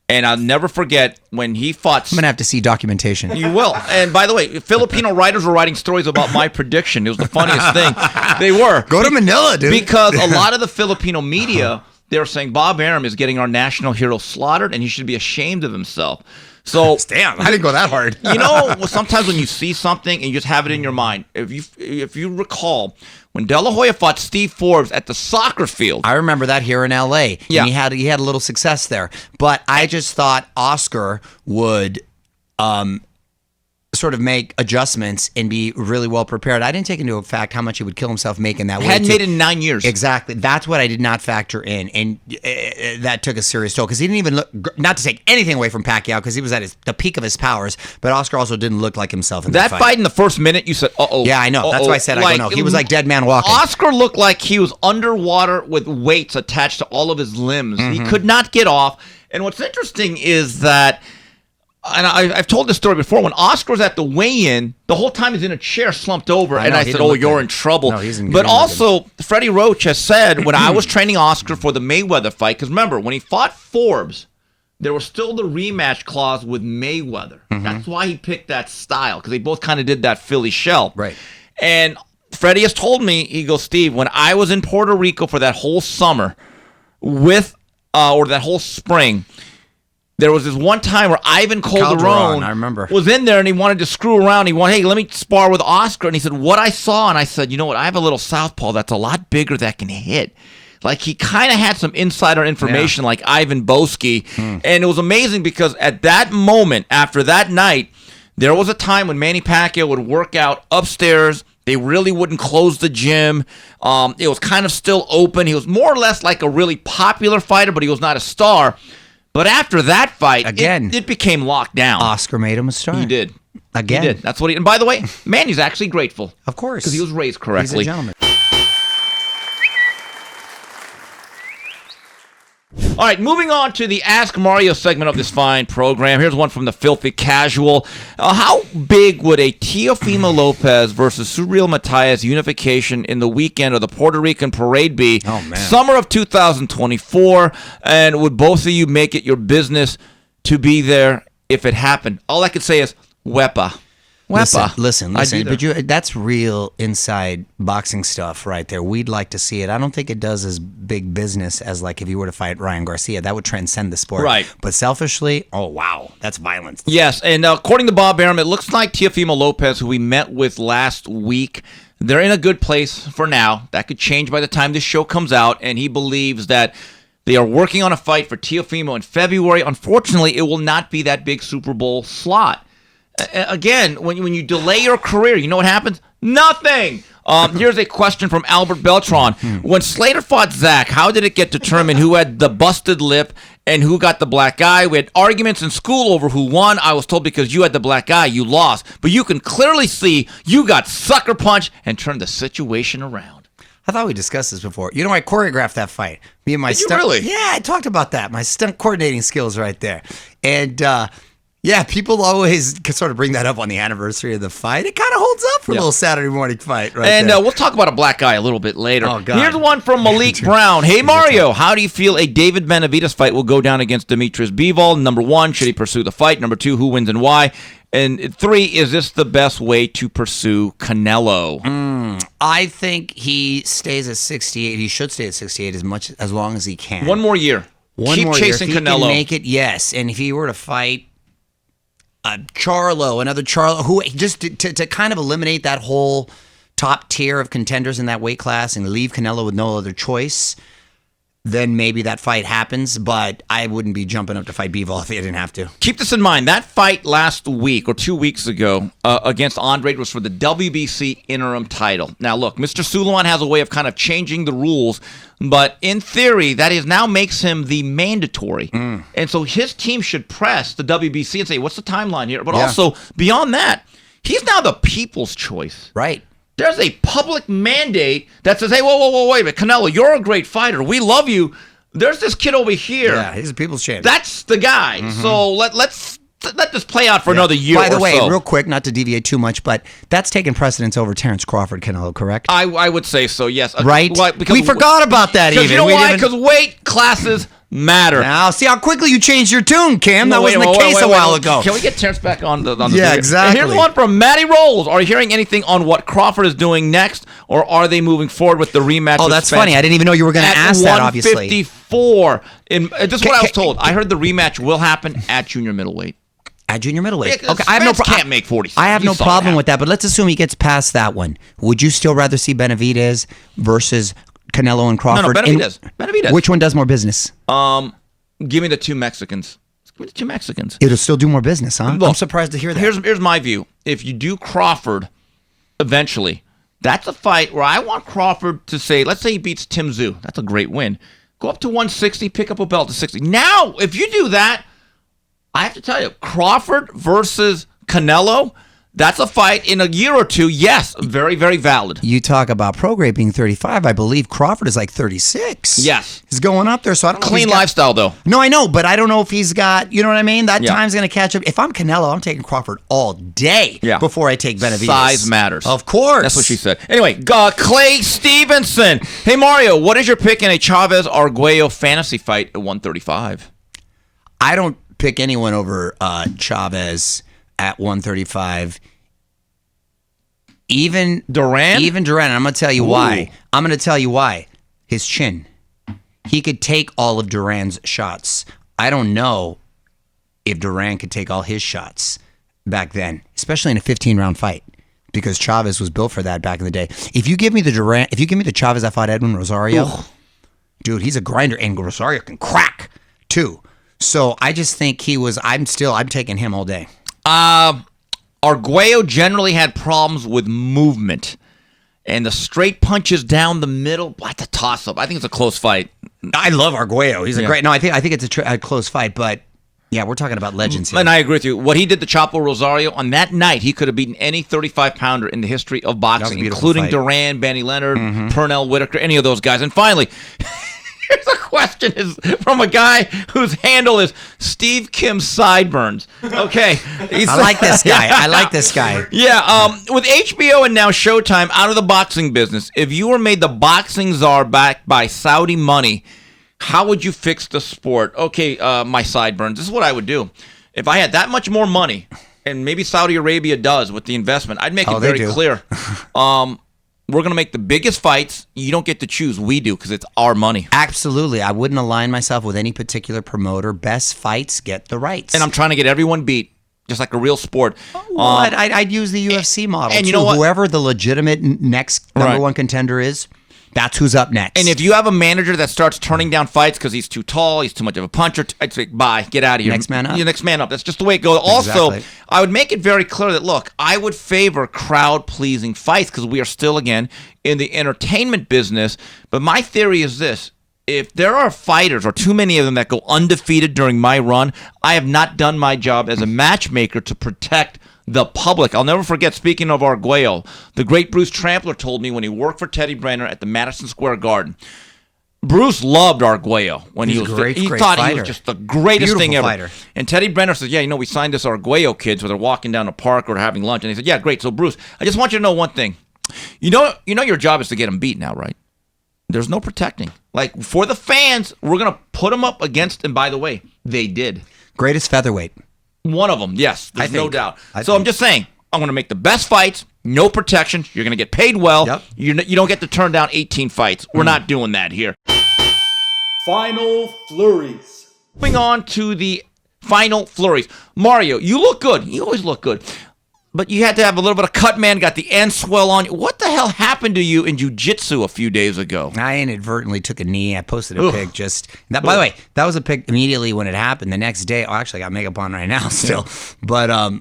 And I'll never forget when he fought. I'm going to have to see documentation. You will. And by the way, Filipino writers were writing stories about my prediction. It was the funniest thing. They were. Go to Manila, dude. Because a lot of the Filipino media, they were saying Bob Arum is getting our national hero slaughtered and he should be ashamed of himself. So damn, I didn't go that hard. Sometimes when you see something and you just have it in your mind, if you recall, when De La Hoya fought Steve Forbes at the soccer field. I remember that here in LA. Yeah. And he had a little success there. But I just thought Oscar would sort of make adjustments and be really well prepared. I didn't take into fact how much he would kill himself making that weight. Hadn't made it in 9 years. Exactly. That's what I did not factor in. And that took a serious toll, because he didn't even look, not to take anything away from Pacquiao, because he was at the peak of his powers, but Oscar also didn't look like himself in that fight. That fight in the first minute, you said, uh-oh. Yeah, I know. That's why I said, I don't know. He was like dead man walking. Oscar looked like he was underwater with weights attached to all of his limbs. Mm-hmm. He could not get off. And what's interesting is that, and I've told this story before, when Oscar was at the weigh-in, the whole time he's in a chair slumped over, and I said, you're in trouble. No, he's in but good. Also, Freddie Roach has said, when I was training Oscar for the Mayweather fight, because remember, when he fought Forbes, there was still the rematch clause with Mayweather. Mm-hmm. That's why he picked that style, because they both kind of did that Philly shell. Right. And Freddie has told me, he goes, Steve, when I was in Puerto Rico for that whole summer, or that whole spring, there was this one time where Ivan Calderon I remember, was in there and he wanted to screw around. He wanted, hey, let me spar with Oscar. And he said, what I saw, and I said, you know what, I have a little southpaw that's a lot bigger that can hit. Like, he kind of had some insider information, like Ivan Boesky. And it was amazing because at that moment, after that night, There was a time when Manny Pacquiao would work out upstairs. They really wouldn't close the gym. It was kind of still open. He was more or less like a really popular fighter, but he was not a star. But after that fight, Again, it became locked down. Oscar made him a star. He did. Again. He did. That's what he. And by the way, Manny's actually grateful. Of course. Because he was raised correctly. He's a gentleman. All right, moving on to the Ask Mario segment of this fine program. Here's one from the Filthy Casual. How big would a Teofimo Lopez versus Surreal Matias unification in the weekend of the Puerto Rican Parade be? Oh, man. Summer of 2024. And would both of you make it your business to be there if it happened? All I could say is, Wepa. Listen, I'd be there. but that's real inside boxing stuff right there. We'd like to see it. I don't think it does as big business as like if you were to fight Ryan Garcia. That would transcend the sport. Right. But selfishly, oh wow, that's violence. Yes, and according to Bob Arum, it looks like Teofimo Lopez, who we met with last week, they're in a good place for now. That could change by the time this show comes out, and he believes that they are working on a fight for Teofimo in February. Unfortunately, it will not be that big Super Bowl slot. Again, when you delay your career, you know what happens? Nothing. Here's a question from Albert Beltran. When Slater fought Zach, how did it get determined who had the busted lip and who got the black eye? We had arguments in school over who won. I was told because you had the black eye, you lost. But you can clearly see you got sucker punched and turned the situation around. I thought we discussed this before. You know, I choreographed that fight. Me and my Did you stunt. really? Yeah, I talked about that. My stunt coordinating skills right there. And yeah, people always sort of bring that up on the anniversary of the fight. It kind of holds up for a little Saturday morning fight, right? And there. we'll talk about a black guy a little bit later. Oh, God. Here's one from Malik Brown. Hey, Mario, how do you feel a David Benavidez fight will go down against Demetrius Bivol? Number 1, should he pursue the fight? Number 2, who wins and why? And 3, is this the best way to pursue Canelo? I think he stays at 68. He should stay at 68 as long as he can. One more year. Keep more chasing year. If he Canelo. can make it, yes. And if he were to fight another Charlo, who just to kind of eliminate that whole top tier of contenders in that weight class and leave Canelo with no other choice, then maybe that fight happens. But I wouldn't be jumping up to fight Bivol if he didn't have to. Keep this in mind. That fight last week or 2 weeks ago against Andrade was for the WBC interim title. Now, look, Mr. Sulaiman has a way of kind of changing the rules, but in theory, that is now makes him the mandatory. And so his team should press the WBC and say, what's the timeline here? But also, beyond that, he's now the people's choice. Right. There's a public mandate that says, hey, whoa, wait a minute, Canelo, you're a great fighter. We love you. There's this kid over here. Yeah, he's a people's champion. That's the guy. So let this play out for another year or so. By the way, real quick, not to deviate too much, but that's taken precedence over Terrence Crawford, Canelo, correct? I would say so, yes. Right? Why? Because we forgot about that even. You know We why? didn't- Because weight classes matter. Now, see how quickly you changed your tune, Cam. No, That wait, wasn't the case a while ago. Can we get Terrence back on the Yeah, video? exactly. And here's one from Matty Rolls. Are you hearing anything on what Crawford is doing next, or are they moving forward with the rematch? Oh, with that's Spence funny. I didn't even know you were going to at ask that, obviously. 154. This is what I was told. I heard the rematch will happen at junior middleweight. At junior middleweight. Yeah, Okay, I have no Spence can't make 46. I have You no saw problem it with that, but let's assume he gets past that one. Would you still rather see Benavidez versus Canelo and Crawford? Benavidez. Benavidez. Which one does more business? Give me the two Mexicans. Give me the two Mexicans. It'll still do more business, huh? Look, I'm surprised to hear that. Here's my view. If you do Crawford eventually, that's a fight where I want Crawford to say, let's say he beats Tim Tszyu. That's a great win. Go up to 160, pick up a belt to 60. Now, if you do that, I have to tell you, Crawford versus Canelo, that's a fight in a year or two. Yes, very, very valid. You talk about Prograis being 35. I believe Crawford is like 36. Yes. He's going up there, so I don't know. if Clean he's got- lifestyle, though. No, I know, but I don't know if he's got, you know what I mean? That Yeah. time's going to catch up. If I'm Canelo, I'm taking Crawford all day before I take Benavidez. Size matters. Of course. That's what she said. Anyway, Clay Stevenson. Hey, Mario, what is your pick in a Chavez-Arguello fantasy fight at 135? I don't pick anyone over Chavez at 135. Even Duran? Even Duran. And I'm going to tell you why. I'm going to tell you why. His chin. He could take all of Duran's shots. I don't know if Duran could take all his shots back then, especially in a 15-round fight, because Chavez was built for that back in the day. If you give me the Chavez that fought Edwin Rosario, dude, he's a grinder, and Rosario can crack too. So I just think I'm taking him all day. Arguello generally had problems with movement. And the straight punches down the middle, that's a toss-up. I think it's a close fight. I love Arguello. He's a great. No, I think it's a close fight, but yeah, we're talking about legends here. And I agree with you. What he did to Chapo Rosario on that night, he could have beaten any 35-pounder in the history of boxing, including fight. Duran, Benny Leonard, Pernell Whitaker, any of those guys. And finally, here's a question is from a guy whose handle is Steve Kim Sideburns. Okay. I like this guy. I like this guy. Yeah, with HBO and now Showtime out of the boxing business, if you were made the boxing czar backed by Saudi money, how would you fix the sport? Okay, my Sideburns, this is what I would do. If I had that much more money, and maybe Saudi Arabia does with the investment, I'd make it very clear. We're going to make the biggest fights. You don't get to choose. We do because it's our money. Absolutely. I wouldn't align myself with any particular promoter. Best fights get the rights. And I'm trying to get everyone beat, just like a real sport. Well, I'd use the UFC model. And you too. know what? Whoever the legitimate next number one contender is, that's who's up next. And if you have a manager that starts turning down fights because he's too tall, he's too much of a puncher, I'd say, bye, get out of here. Next man up. You're next man up. That's just the way it goes. Also, Exactly. I would make it very clear that, look, I would favor crowd-pleasing fights because we are still, again, in the entertainment business. But my theory is this. If there are fighters, or too many of them, that go undefeated during my run, I have not done my job as a matchmaker to protect the public. I'll never forget, speaking of Arguello, the great Bruce Trampler told me when he worked for Teddy Brenner at the Madison Square Garden. Bruce loved Arguello when he was great thought he fighter. was just the greatest thing ever. Fighter. And Teddy Brenner says, yeah, we signed this Arguello kid, so they're walking down the park or having lunch. And he said, yeah, great. So Bruce, I just want you to know one thing. You know your job is to get him beat now, right? There's no protecting. Like, for the fans, we're going to put him up against, and by the way, they did. Greatest featherweight. One of them, yes. There's no think. doubt. I'm just saying, I'm going to make the best fights, no protection. You're going to get paid well. Yep. You don't get to turn down 18 fights. We're not doing that here. Final flurries. Moving on to the final flurries. Mario, you look good. You always look good. But you had to have a little bit of cut, man. Got the end swell on you. What the hell happened to you in jiu-jitsu a few days ago? I inadvertently took a knee. I posted a pic by the way, that was a pic immediately when it happened. The next day, actually I got makeup on right now still. But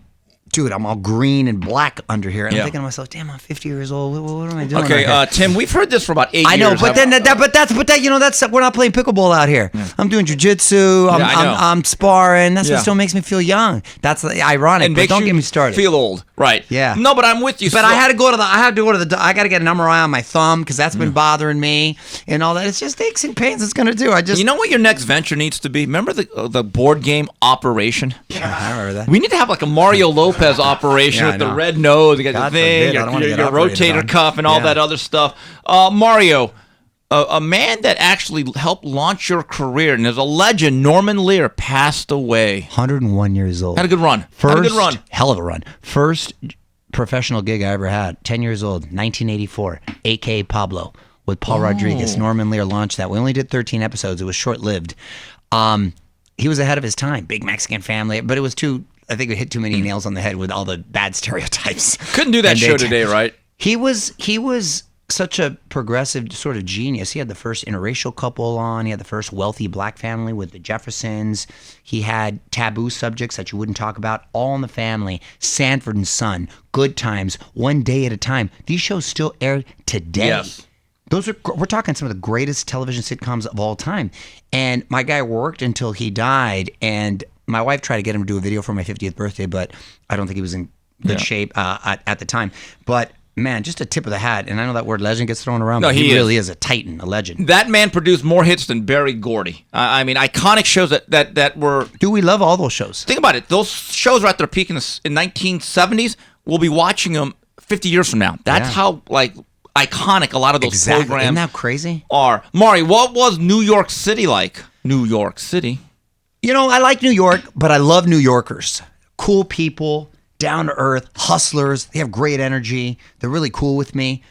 dude, I'm all green and black under here. I'm thinking to myself, damn, I'm 50 years old. What am I doing? Okay, Tim, we've heard this for about 8 years. I know, but that's we're not playing pickleball out here. I'm doing jujitsu. I'm sparring. That's what still makes me feel young. That's ironic. And but don't get me started. Feel old, right? Yeah. No, but I'm with you. But I had to go to the. I got to get an MRI on my thumb because that's been bothering me and all that. It's just aches and pains. It's gonna do. You know what your next venture needs to be? Remember the board game Operation? Yeah, I remember that. We need to have like a Mario Lopez operation with the red nose. You got God the thing, forbid, I don't wanna your get operated rotator on. cuff, and all that other stuff. Mario, a man that actually helped launch your career, and there's a legend, Norman Lear, passed away. 101 years old. Had a good run. Hell of a run. First professional gig I ever had. 10 years old, 1984. A.K. Pablo with Paul Rodriguez. Norman Lear launched that. We only did 13 episodes. It was short-lived. He was ahead of his time. Big Mexican family, but it was I think we hit too many nails on the head with all the bad stereotypes. Couldn't do that show today, right? He was such a progressive sort of genius. He had the first interracial couple on. He had the first wealthy black family with the Jeffersons. He had taboo subjects that you wouldn't talk about, All in the Family, Sanford and Son, Good Times, One Day at a Time. These shows still air today. Yes. We're talking some of the greatest television sitcoms of all time. And my guy worked until he died, and my wife tried to get him to do a video for my 50th birthday, but I don't think he was in good shape at the time. But man, just a tip of the hat. And I know that word legend gets thrown around, but he really is a titan, a legend. That man produced more hits than Berry Gordy. I mean, iconic shows that were... Do we love all those shows? Think about it. Those shows were at their peak in the 1970s. We'll be watching them 50 years from now. That's how, iconic a lot of those programs Isn't that crazy? are. Mari, what was New York City like? New York City. I like New York, but I love New Yorkers. Cool people, down to earth, hustlers. They have great energy. They're really cool with me.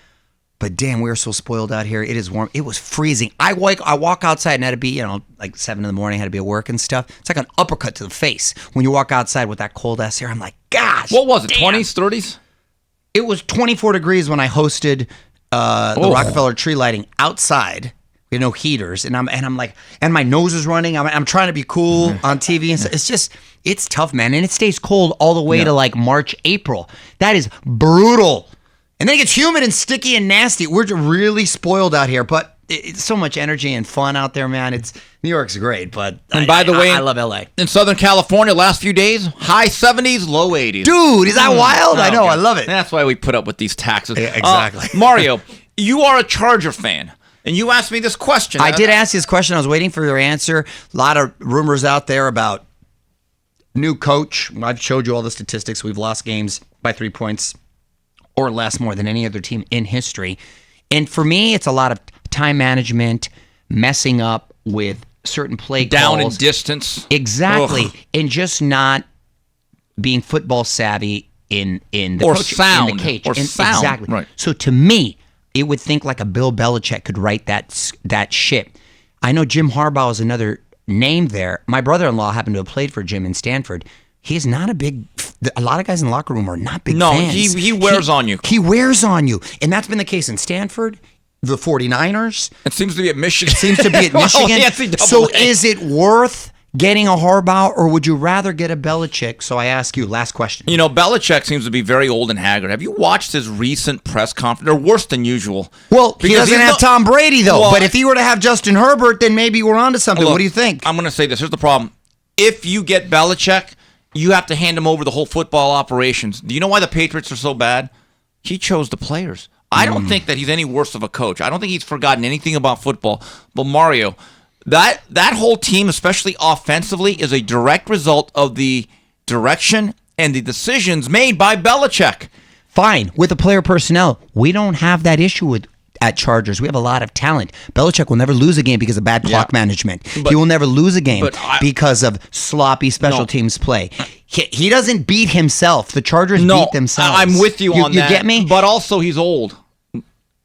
But damn, we are so spoiled out here. It is warm. It was freezing. I walk outside and had to be, like 7 in the morning, had to be at work and stuff. It's like an uppercut to the face when you walk outside with that cold ass air. I'm like, gosh. What was it? Damn. 20s, 30s? It was 24 degrees when I hosted the Rockefeller tree lighting outside heaters, and I'm like, and my nose is running. I'm trying to be cool on TV, and so it's tough, man, and it stays cold all the way to like March, April. That is brutal, and then it gets humid and sticky and nasty. We're really spoiled out here, but it's so much energy and fun out there, man. New York's great, but by the way, I love LA. In Southern California, last few days, high 70s, low 80s. Dude, is that wild? I know, God. I love it. That's why we put up with these taxes. Yeah, exactly. Mario, you are a Charger fan, and you asked me this question. I did ask this question. I was waiting for your answer. A lot of rumors out there about new coach. I've showed you all the statistics. We've lost games by 3 points or less more than any other team in history. And for me, it's a lot of time management, messing up with certain play down calls. in distance. Exactly. Ugh. And just not being football savvy in the Or coach, sound. in the cage. Or sound. Exactly. Right. So to me, it would think like a Bill Belichick could write that ship. I know Jim Harbaugh is another name there. My brother-in-law happened to have played for Jim in Stanford. He's not a lot of guys in the locker room are not big No, fans. he wears on you. He wears on you. And that's been the case in Stanford, the 49ers. It seems to be at Michigan. Seems to be at Michigan. NCAA. So is it worth getting a Harbaugh, or would you rather get a Belichick? So I ask you, last question. You know, Belichick seems to be very old and haggard. Have you watched his recent press conference? They're worse than usual. Well, he Because doesn't he's have not- Tom Brady, though. Well, but if he were to have Justin Herbert, then maybe we're onto something. Look, What do you think? I'm going to say this. Here's the problem. If you get Belichick, you have to hand him over the whole football operations. Do you know why the Patriots are so bad? He chose the players. I don't think that he's any worse of a coach. I don't think he's forgotten anything about football. But Mario, that whole team, especially offensively, is a direct result of the direction and the decisions made by Belichick. Fine. With the player personnel, we don't have that issue at Chargers. We have a lot of talent. Belichick will never lose a game because of bad clock management. He will never lose a game because of sloppy special teams play. He doesn't beat himself. The Chargers beat themselves. I'm with you on that. You get me? But also, he's old.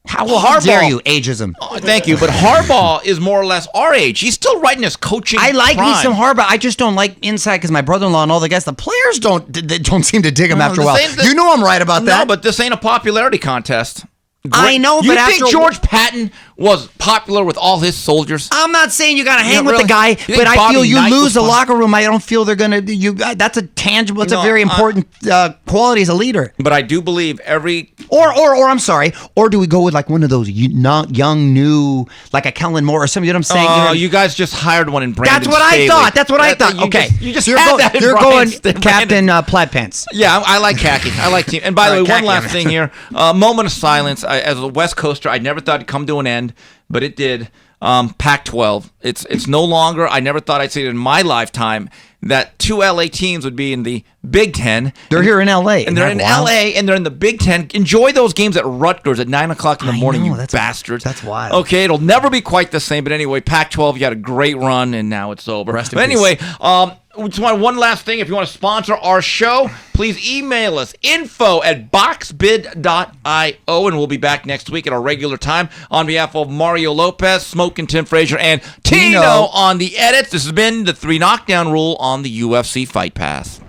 How Harbaugh- dare you, ageism? Oh, thank you. But Harbaugh is more or less our age. He's still right in his coaching I like me prime. some Harbaugh. I just don't like inside because my brother-in-law and all the guys, the players don't seem to dig him after a while. You know I'm right about that. No, but this ain't a popularity contest. I know, you but think after- George Patton was popular with all his soldiers? I'm not saying you got to hang Yeah, with really? the guy, You think but I Bobby feel you Knight lose was the fun? locker room. I don't feel they're going to. That's a tangible. It's a very important quality as a leader. But I do believe every Or I'm sorry. Or do we go with like one of those young, new, like a Kellen Moore or something? You know what I'm saying? Oh, You know- you guys just hired one in Brandon. that's what Staley. I thought. That's what I thought. You Okay, you just you're, had that in you're Brian going Brandon. Captain Plaid Pants. Yeah, I like khaki. I like team. And by the All way, right, one last khaki. thing here. Moment of silence. As a West Coaster, I never thought it'd come to an end, but it did. Pac-12. It's no longer. I never thought I'd see it in my lifetime that two LA teams would be in the Big Ten. They're here in LA. And they're in LA, and they're in the Big Ten. Enjoy those games at Rutgers at 9 o'clock in the I morning, know, you that's- bastards. that's wild. Okay, it'll never be quite the same. But anyway, Pac-12, you had a great run, and now it's over. Rest in but peace. anyway, just want one last thing. If you want to sponsor our show, please email us, info@boxbid.io, and we'll be back next week at our regular time. On behalf of Mario Lopez, Smoke and Tim Frazier, and Tino on the edits, this has been the 3 Knockdown Rule on the UFC Fight Pass.